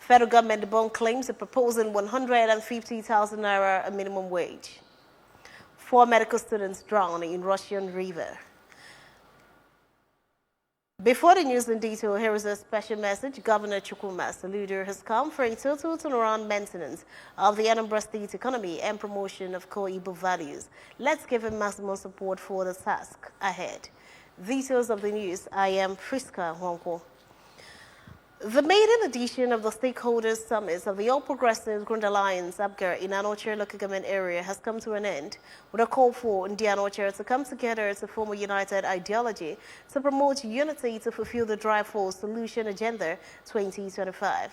Federal government debunked claims of proposing 150,000 naira a minimum wage. 4 medical students drowned in Russian River. Before the news in detail, here is a special message. Governor Chukwuma Soludo has come for a total turnaround maintenance of the Anambra State economy and promotion of core Igbo values. Let's give him maximum support for the task ahead. Details of the news. I am Priska Hwangko. The maiden edition of the Stakeholders Summit of the All Progressives Grand Alliance APGA in Anocha local government area has come to an end, with a call for Ndi Anocha to come together to form a united ideology to promote unity to fulfill the Drive for Solution Agenda 2025.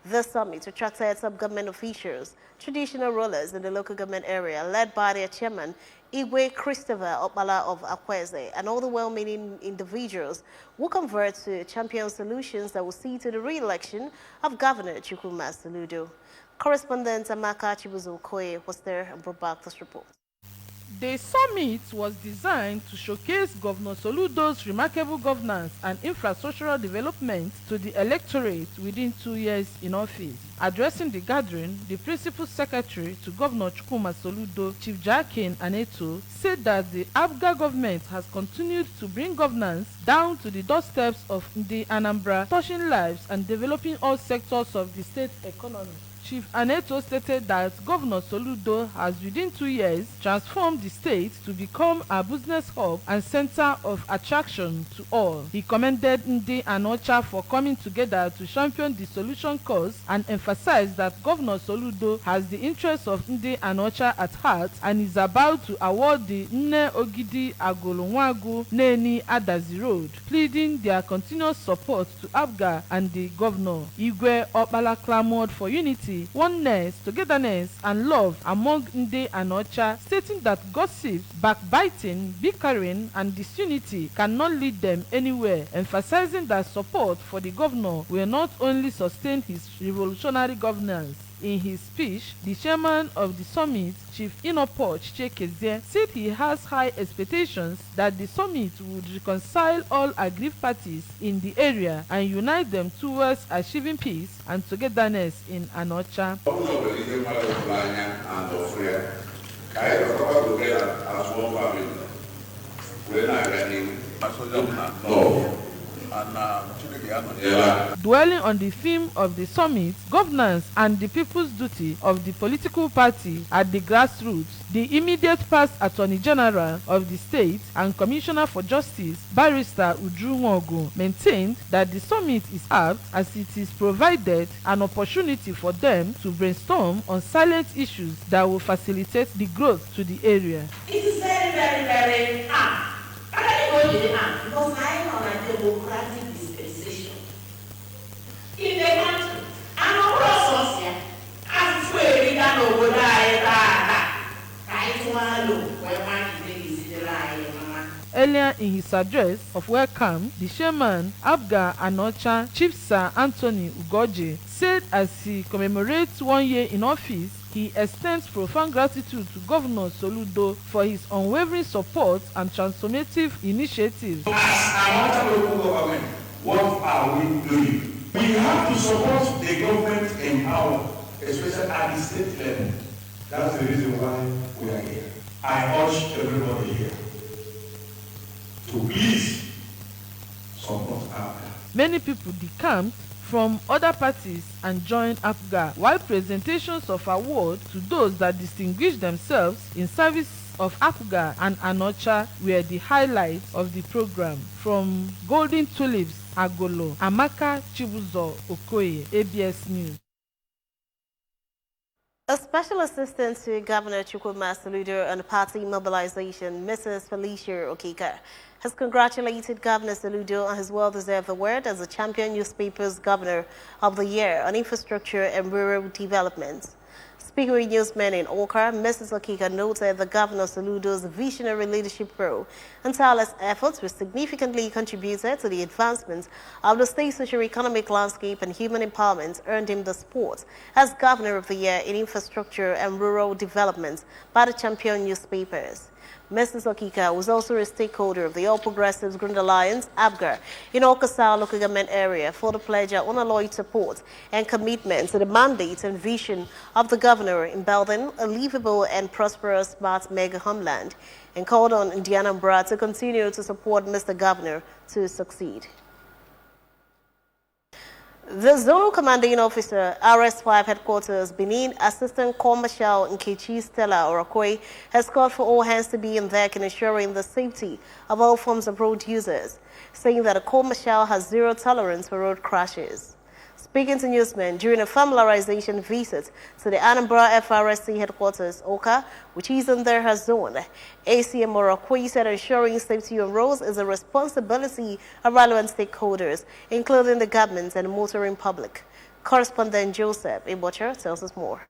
This summit attracted sub-government officials, traditional rulers in the local government area, led by their chairman, Igwe Christopher Opala of Akweze, and all the well-meaning individuals who convert to champion solutions that will see to the re-election of Governor Chukwuma Soludo. Correspondent Amaka Chibuzo Okoye was there and brought back this report. The summit was designed to showcase Governor Soludo's remarkable governance and infrastructural development to the electorate within 2 years in office. Addressing the gathering, the Principal Secretary to Governor Chukwuma Soludo, Chief Jackin Aneto, said that the APGA government has continued to bring governance down to the doorsteps of the Anambra, touching lives and developing all sectors of the state economy. Chief Aneto stated that Governor Soludo has within 2 years transformed the state to become a business hub and center of attraction to all. He commended Ndi Anocha for coming together to champion the solution cause and emphasized that Governor Soludo has the interests of Ndi Anocha at heart and is about to award the Nne Ogidi Agolonwagu Neni Adazi Road, pleading their continuous support to APGA and the governor. Igwe Opala clamored for unity, oneness, togetherness, and love among Ndi Anocha, stating that gossip, backbiting, bickering, and disunity cannot lead them anywhere, emphasizing that support for the governor will not only sustain his revolutionary governance. In his speech, the chairman of the summit, Chief Inopoch Chekezie, said he has high expectations that the summit would reconcile all aggrieved parties in the area and unite them towards achieving peace and togetherness in Anocha. Dwelling on the theme of the summit, governance and the people's duty of the political party at the grassroots, the immediate past Attorney General of the state and Commissioner for Justice, Barrister Udru Nwogu, maintained that the summit is apt as it is provided an opportunity for them to brainstorm on silent issues that will facilitate the growth to the area. It is very, very, very apt. Because I am on a democratic dispensation in the country. And of course, as we can over Earlier in his address of welcome, the chairman, APGA Anocha, Chief Sir Anthony Ugoje, said as he commemorates 1 year in office, he extends profound gratitude to Governor Soludo for his unwavering support and transformative initiatives. As Anocha local government, what are we doing? We have to support the government in power, especially at the state level. That's the reason why we are here. I urge everybody here to please support APGA. Many people decamped from other parties and joined APGA, while presentations of awards to those that distinguished themselves in service of APGA and Anocha were the highlights of the program. From Golden Tulips, Agolo, Amaka Chibuzo Okoye, ABS News. A special assistant to Governor Chukwuma Soludo on party mobilization, Mrs. Felicia Okika, has congratulated Governor Soludo on his well-deserved award as the Champion Newspaper's Governor of the Year on Infrastructure and Rural Development. Speaking with newsmen in Okra, Mrs. Okika noted that Governor Soludo's visionary leadership role and tireless efforts were significantly contributed to the advancement of the state's socio-economic landscape and human empowerment, earned him the spot as Governor of the Year in Infrastructure and Rural Development by the Champion Newspapers. Mrs. Okika was also a stakeholder of the All Progressives Green Alliance, APGA, in Okasa local government area for the pledge of unalloyed support and commitment to the mandate and vision of the governor in building a livable and prosperous smart mega homeland, and called on Anambra to continue to support Mr. Governor to succeed. The Zonal Commanding Officer, RS5 Headquarters, Benin Assistant Corps Marshal Nkechi Stella Orakwe, has called for all hands to be in deck in ensuring the safety of all forms of road users, saying that the Corps Marshal has zero tolerance for road crashes. Speaking to newsmen during a familiarization visit to the Anambra FRSC headquarters, Oka, which is under her zone, ACM Orakwe said ensuring safety on roads is a responsibility of relevant stakeholders, including the government and the motoring public. Correspondent Joseph Ebocher tells us more.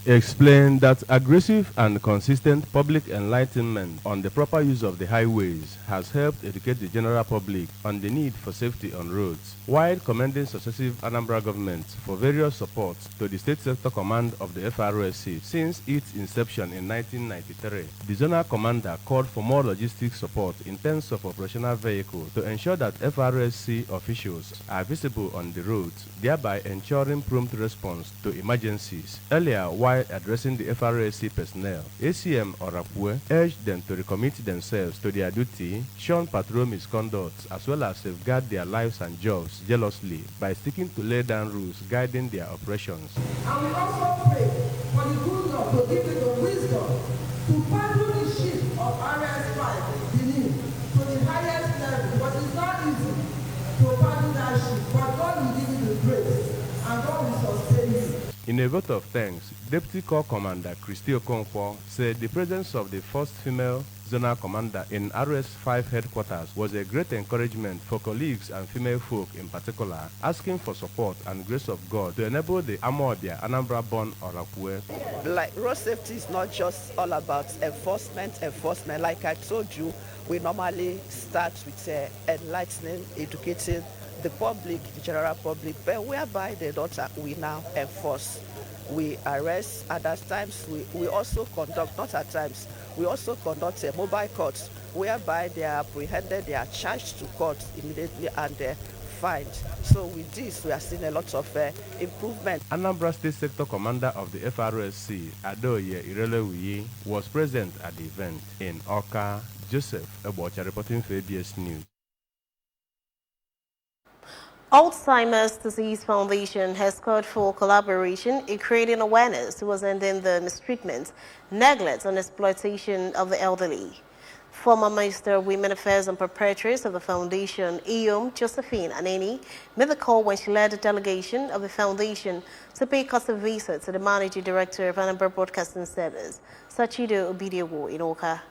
He explained that aggressive and consistent public enlightenment on the proper use of the highways has helped educate the general public on the need for safety on roads, while commending successive Anambra governments for various supports to the State Sector Command of the FRSC since its inception in 1993. The zonal commander called for more logistic support in terms of operational vehicles to ensure that FRSC officials are visible on the roads, thereby ensuring prompt response to emergencies. Earlier, while addressing the FRSC personnel, ACM Orakwe urged them to recommit themselves to their duty, shun patrol misconduct, as well as safeguard their lives and jobs jealously by sticking to laid down rules guiding their operations. And we also pray for the good Lord to give you the wisdom to paddle the ship of RS5 Benin to the highest level, but it's not easy to paddle that ship, but God will give you the grace and God will sustain you. In a vote of thanks, Deputy Corps Commander Christy Okonkwo said the presence of the first female zonal commander in RS5 headquarters was a great encouragement for colleagues and female folk in particular, asking for support and grace of God to enable the Amobia Anambra-born Orakwe. Like road safety is not just all about enforcement. Like I told you, we normally start with enlightening, educating the public, the general public, but whereby they don't, we now enforce. We arrest, and at times we also conduct, not at times, we also conduct mobile courts, whereby they are apprehended, they are charged to court immediately, and fined. So with this, we are seeing a lot of improvement. Anambra State Sector Commander of the FRSC, Adoye Irelewuyi, was present at the event. In Oka, Joseph Ebocha reporting for ABS News. Alzheimer's Disease Foundation has called for collaboration in creating awareness towards ending the mistreatment, neglect, and exploitation of the elderly. Former Minister of Women Affairs and Perpetrators of the foundation, Iyom Josephine Aneni, made the call when she led a delegation of the foundation to pay custom visit to the Managing Director of Anambra Broadcasting Service, Sachido Obidewo in Oka.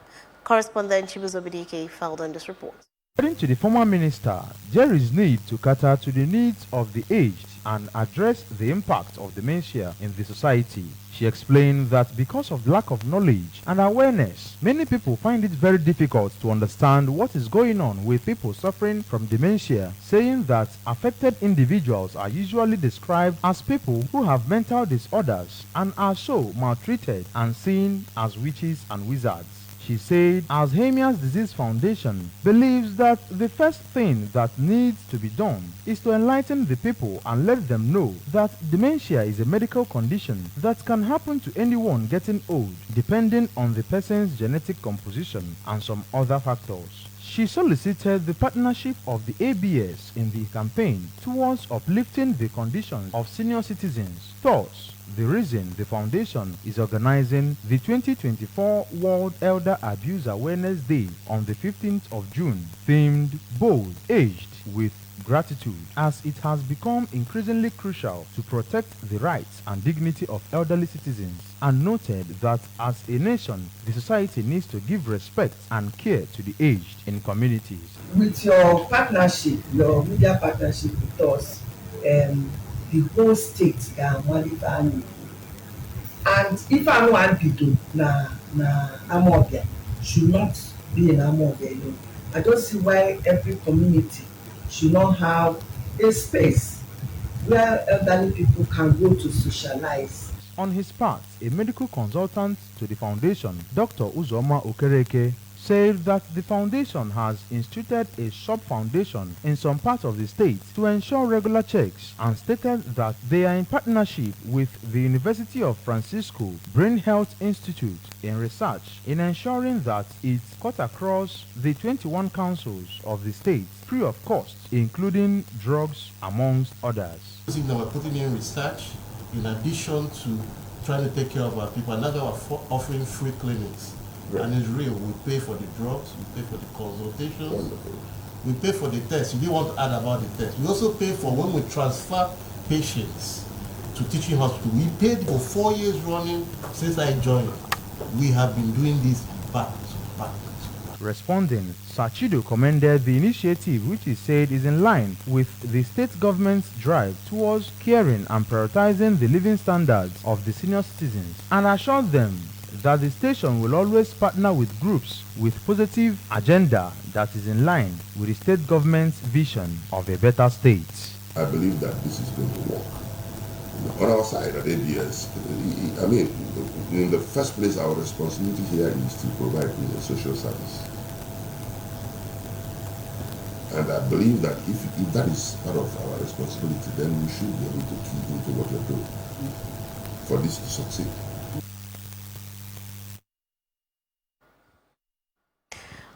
Correspondent Chibuzo Bidike filed on this report. According to the former minister, there is need to cater to the needs of the aged and address the impact of dementia in the society. She explained that because of lack of knowledge and awareness, many people find it very difficult to understand what is going on with people suffering from dementia, saying that affected individuals are usually described as people who have mental disorders and are so maltreated and seen as witches and wizards. She said Alzheimer's Disease Foundation believes that the first thing that needs to be done is to enlighten the people and let them know that dementia is a medical condition that can happen to anyone getting old, depending on the person's genetic composition and some other factors. She solicited the partnership of the ABS in the campaign towards uplifting the conditions of senior citizens. Thus, the reason the foundation is organizing the 2024 World Elder Abuse Awareness Day on the 15th of June, themed Bold, Aged with Gratitude, as it has become increasingly crucial to protect the rights and dignity of elderly citizens, and noted that as a nation, the society needs to give respect and care to the aged in communities. With your partnership, your media partnership with us, the whole state can monitor you. And if I want people na Amobia should not be in Amobia alone. I don't see why every community should not have a space where elderly people can go to socialize. On his part, a medical consultant to the foundation, Dr. Uzoma Okereke, said that the foundation has instituted a sub-foundation in some parts of the state to ensure regular checks, and stated that they are in partnership with the University of Francisco Brain Health Institute in research in ensuring that it cut across the 21 councils of the state free of cost, including drugs amongst others. That we're putting in research in addition to trying to take care of our people, and now we're offering free clinics. Right. And it's real. We pay for the drugs, we pay for the consultations, wonderful. We pay for the tests. You didn't want to add about the tests. We also pay for when we transfer patients to teaching hospital. We paid for 4 years running since I joined. We have been doing this back to back. Responding, Sachido commended the initiative, which he said is in line with the state government's drive towards caring and prioritizing the living standards of the senior citizens, and assured them that the station will always partner with groups with positive agenda that is in line with the state government's vision of a better state. I believe that this is going to work. On our side at ABS, I mean, in the first place, our responsibility here is to provide social service. And I believe that if that is part of our responsibility, then we should be able to key into what we're doing for this to succeed.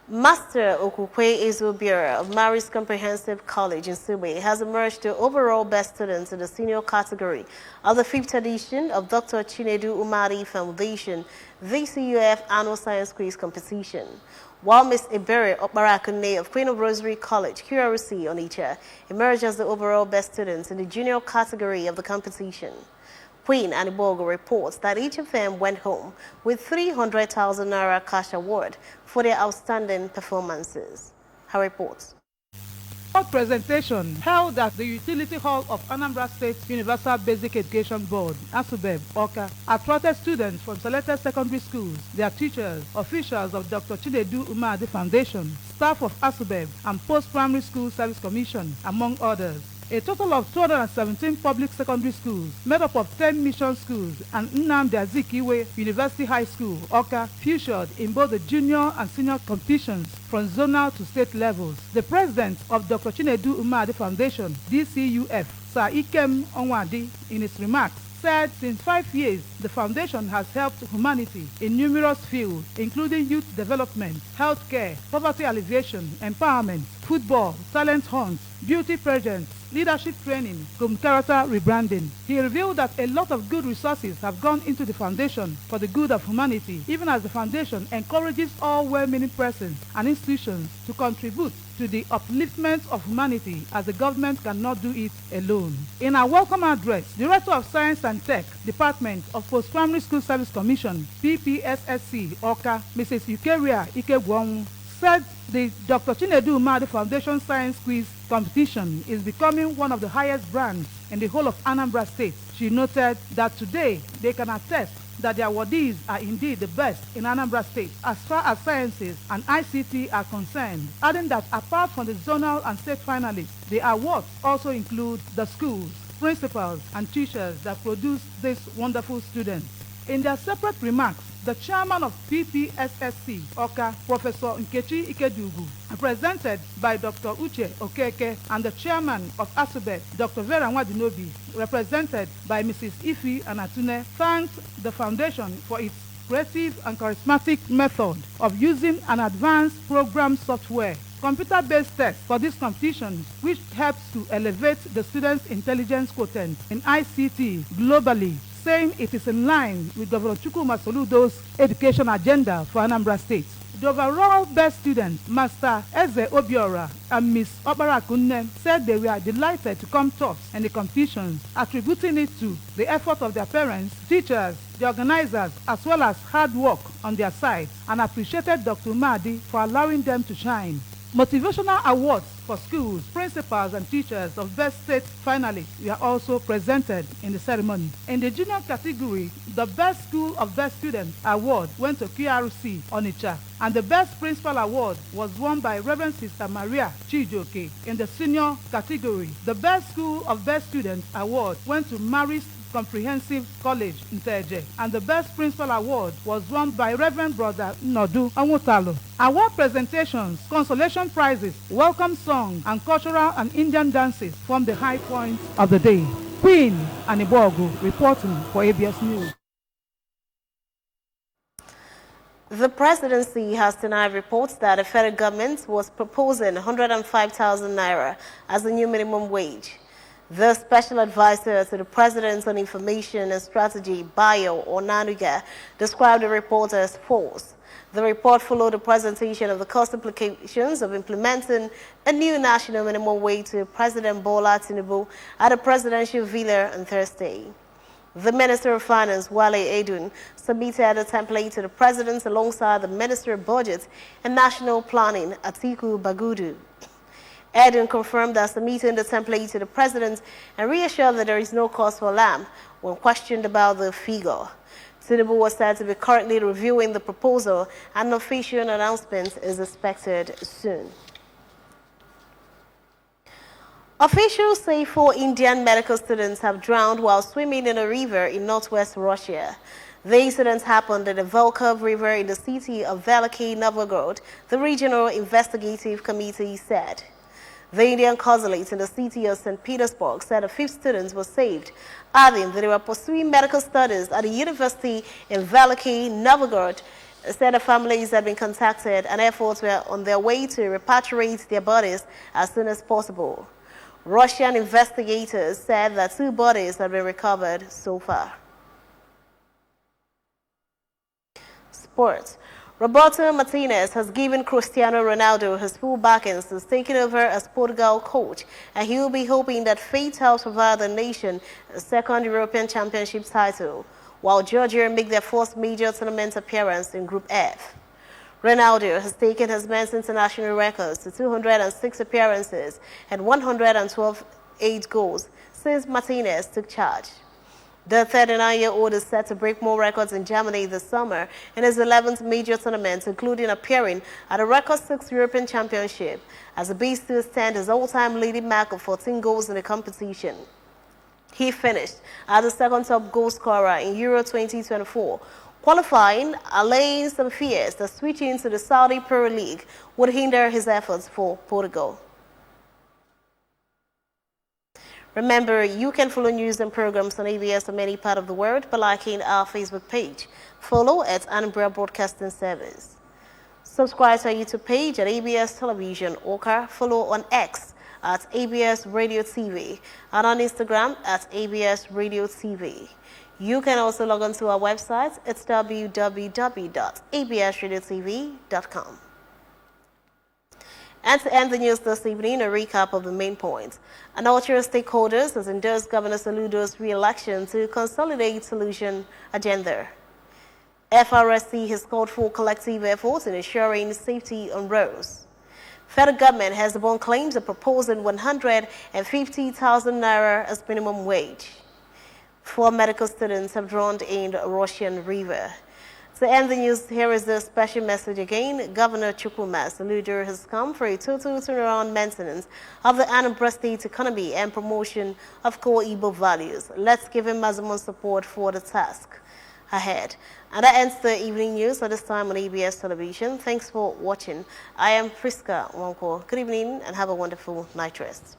Master Okukwe Ezobira of Maris Comprehensive College in Sube has emerged the overall best student in the senior category of the 5th edition of Dr. Chinedu Umari Foundation VCUF Annual Science Quiz Competition. While Ms. Ibere Okbarakune of Queen of Rosary College, QRC Onitsha, emerged as the overall best student in the junior category of the competition. Queen Anibogo reports that each of them went home with 300,000 Naira cash award for their outstanding performances. Her reports. Presentation held at the Utility Hall of Anambra State Universal Basic Education Board, ASUBEB, Awka, attracted students from selected secondary schools, their teachers, officials of Dr. Chinedu Umadi Foundation, staff of ASUBEB, and Post-Primary School Service Commission, among others. A total of 217 public secondary schools, made up of 10 mission schools and Nnamdi Azikiwe University High School, Awka, featured in both the junior and senior competitions from zonal to state levels. The president of Dr. Chinedu Umadi Foundation, DCUF, Sir Ikem Onwadi, in his remarks, said since 5 years, the foundation has helped humanity in numerous fields, including youth development, healthcare, poverty alleviation, empowerment, football, talent hunts, beauty pageants, leadership training, character rebranding. He revealed that a lot of good resources have gone into the foundation for the good of humanity, even as the foundation encourages all well-meaning persons and institutions to contribute to the upliftment of humanity, as the government cannot do it alone. In her welcome address, Director of Science and Tech, Department of Post-Primary School Service Commission, PPSSC, Awka, Mrs. Eukeria Ikegwonwu, said the Dr. Chinedu Umadi Foundation Science Quiz Competition is becoming one of the highest brands in the whole of Anambra State. She noted that today they can attest that the awardees are indeed the best in Anambra State as far as sciences and ICT are concerned, adding that apart from the zonal and state finalists, the awards also include the schools, principals, and teachers that produce these wonderful students. In their separate remarks, the chairman of PPSSC, Awka, Professor Nkechi Ikedugu, represented by Dr. Uche Okeke, and the chairman of ASUBEB, Dr. Vera Nwadinobi, represented by Mrs. Ifi Anatune, thanked the foundation for its creative and charismatic method of using an advanced program software, computer-based test for this competition, which helps to elevate the students' intelligence quotient in ICT globally, saying it is in line with Governor Chukwuma Soludo's education agenda for Anambra State. The overall best students, Master Eze Obiora and Miss Obarakunne, said they were delighted to come tops in the competitions, attributing it to the effort of their parents, teachers, the organizers, as well as hard work on their side, and appreciated Dr. Umadi for allowing them to shine. Motivational awards for schools, principals and teachers of best state finalists were also presented in the ceremony. In the junior category, the Best School of Best Students award went to QRC Onitsha, and the Best Principal award was won by Reverend Sister Maria Chijoke. In the senior category, the Best School of Best Students award went to Marist Comprehensive College Nteje, and the Best Principal Award was won by Reverend Brother Nodu Anwutalo. Award presentations, consolation prizes, welcome song, and cultural and Indian dances form the high points of the day. Queen Anibogu reporting for ABS News. The presidency has denied reports that the federal government was proposing 105,000 naira as the new minimum wage. The special advisor to the President on Information and Strategy, Bayo Onanuga, described the report as false. The report followed the presentation of the cost implications of implementing a new national minimum wage to President Bola Tinubu at the presidential villa on Thursday. The Minister of Finance, Wale Edun, submitted a template to the President alongside the Minister of Budget and National Planning, Atiku Bagudu. Edun confirmed that submitting the template to the President and reassured that there is no cause for alarm when questioned about the figure. Tinubu was said to be currently reviewing the proposal, and an official announcement is expected soon. Officials say 4 Indian medical students have drowned while swimming in a river in northwest Russia. The incident happened at the Volkhov River in the city of Veliky Novgorod, the Regional Investigative Committee said. The Indian consulate in the city of St. Petersburg said the 5 students were saved, adding that they were pursuing medical studies at the university in Veliky Novgorod. Said the families had been contacted and efforts were on their way to repatriate their bodies as soon as possible. Russian investigators said that 2 bodies have been recovered so far. Sports. Roberto Martinez has given Cristiano Ronaldo his full backing since taking over as Portugal coach, and he will be hoping that fate helps provide the nation a second European Championship title, while Georgia make their first major tournament appearance in Group F. Ronaldo has taken his men's international records to 206 appearances and 112 goals since Martinez took charge. The 39-year-old is set to break more records in Germany this summer in his 11th major tournament, including appearing at a record 6th European Championship, as the Beast still stands his all-time leading mark of 14 goals in the competition. He finished as the second top goal scorer in Euro 2024, qualifying, allaying some fears that switching to the Saudi Pro League would hinder his efforts for Portugal. Remember, you can follow news and programs on ABS from any part of the world by liking our Facebook page. Follow at Anambra Broadcasting Service. Subscribe to our YouTube page at ABS Television Oka. Follow on X at ABS Radio TV and on Instagram at ABS Radio TV. You can also log on to our website. It's www.absradiotv.com. And to end the news this evening, a recap of the main points. An Ultra stakeholders has endorsed Governor Soludo's re-election to consolidate solution agenda. FRSC has called for collective efforts in ensuring safety on roads. Federal government has upon claims of proposing 150,000 naira as minimum wage. 4 medical students have drowned in the Russian River. To end the news, here is the special message again. Governor Chukwuma Soludo has come for a total turnaround maintenance of the Anambra State economy and promotion of core Igbo values. Let's give him maximum support for the task ahead. And that ends the evening news at this time on ABS Television. Thanks for watching. I am Priska Wanko. Good evening and have a wonderful night rest.